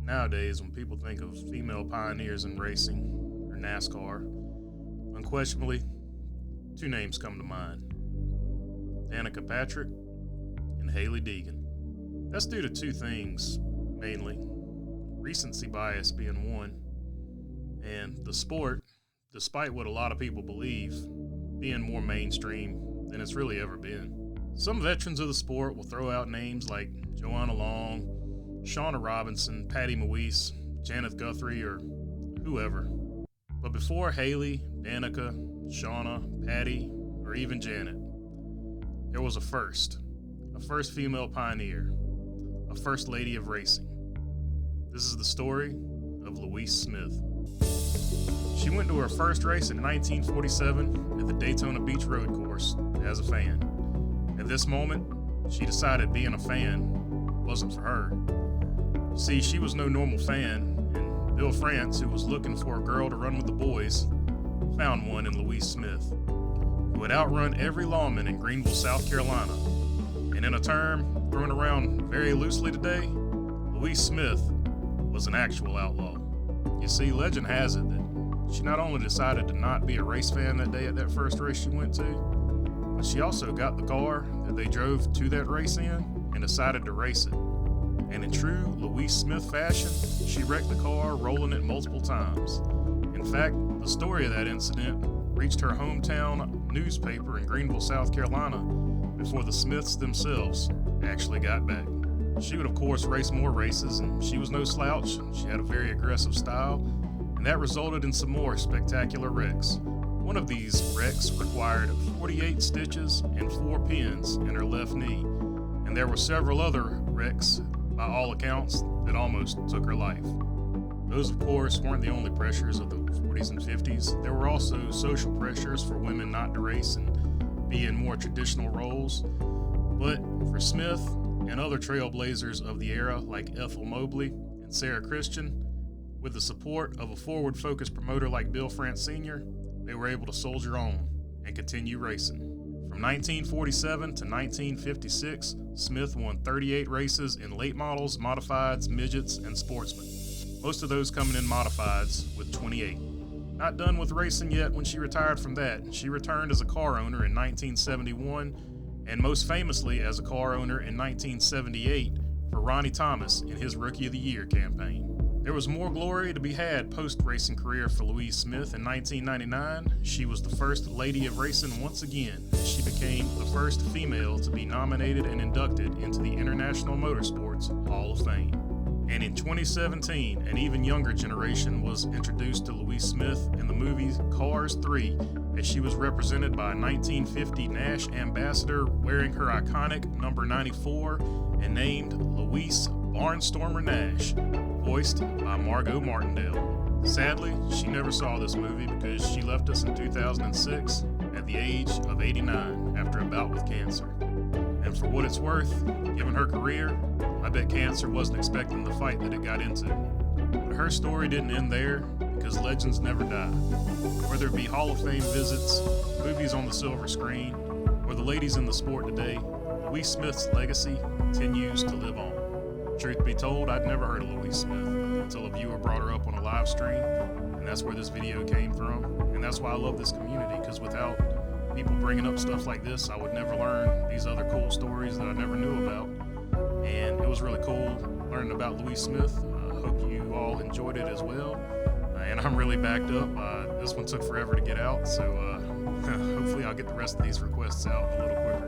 Nowadays, when people think of female pioneers in racing or NASCAR, unquestionably, two names come to mind: Danica Patrick and Hailie Deegan. That's due to two things, mainly. Recency bias being one, and the sport, despite what a lot of people believe, being more mainstream than it's really ever been. Some veterans of the sport will throw out names like Joanna Long, Shawna Robinson, Patty Moise, Janet Guthrie, or whoever. But before Hailie, Danica, Shawna, Patty, or even Janet, there was a first female pioneer, a first lady of racing. This is the story of Louise Smith. She went to her first race in 1947 at the Daytona Beach Road Course as a fan. At this moment, she decided being a fan wasn't for her. See, she was no normal fan, and Bill France, who was looking for a girl to run with the boys, found one in Louise Smith, who had outrun every lawman in Greenville, South Carolina. And in a term thrown around very loosely today, Louise Smith was an actual outlaw. You see, legend has it that she not only decided to not be a race fan that day at that first race she went to, but she also got the car that they drove to that race in and decided to race it. And in true Louise Smith fashion, she wrecked the car, rolling it multiple times. In fact, the story of that incident reached her hometown newspaper in Greenville, South Carolina, before the Smiths themselves actually got back. She would, of course, race more races, and she was no slouch. She had a very aggressive style, and that resulted in some more spectacular wrecks. One of these wrecks required 48 stitches and 4 pins in her left knee, and there were several other wrecks, by all accounts, that almost took her life. Those, of course, weren't the only pressures of the 40s and 50s. There were also social pressures for women not to race and be in more traditional roles. But for Smith and other trailblazers of the era like Ethel Mobley and Sarah Christian, with the support of a forward-focused promoter like Bill France Sr., they were able to soldier on and continue racing. From 1947 to 1956, Smith won 38 races in late models, modifieds, midgets, and sportsmen. Most of those coming in modifieds with 28. Not done with racing yet when she retired from that. She returned as a car owner in 1971, and most famously as a car owner in 1978 for Ronnie Thomas in his Rookie of the Year campaign. There was more glory to be had post-racing career for Louise Smith. In 1999, she was the first lady of racing once again. She became the first female to be nominated and inducted into the International Motorsports Hall of Fame. And in 2017, an even younger generation was introduced to Louise Smith in the movie Cars 3, as she was represented by a 1950 Nash ambassador wearing her iconic number 94 and named Louise Barnstormer Nash, voiced by Margot Martindale. Sadly, she never saw this movie because she left us in 2006 at the age of 89 after a bout with cancer. And for what it's worth, given her career, I bet cancer wasn't expecting the fight that it got into. But her story didn't end there, because legends never die. Whether it be Hall of Fame visits, movies on the silver screen, or the ladies in the sport today, Louise Smith's legacy continues to live on. Truth be told, I'd never heard of Louise Smith until a viewer brought her up on a live stream, and that's where this video came from. And that's why I love this community, because without people bringing up stuff like this, I would never learn these other cool stories that I never knew about. And it was really cool learning about Louise Smith. I hope you all enjoyed it as well. And I'm really backed up. This one took forever to get out, so hopefully I'll get the rest of these requests out a little quicker.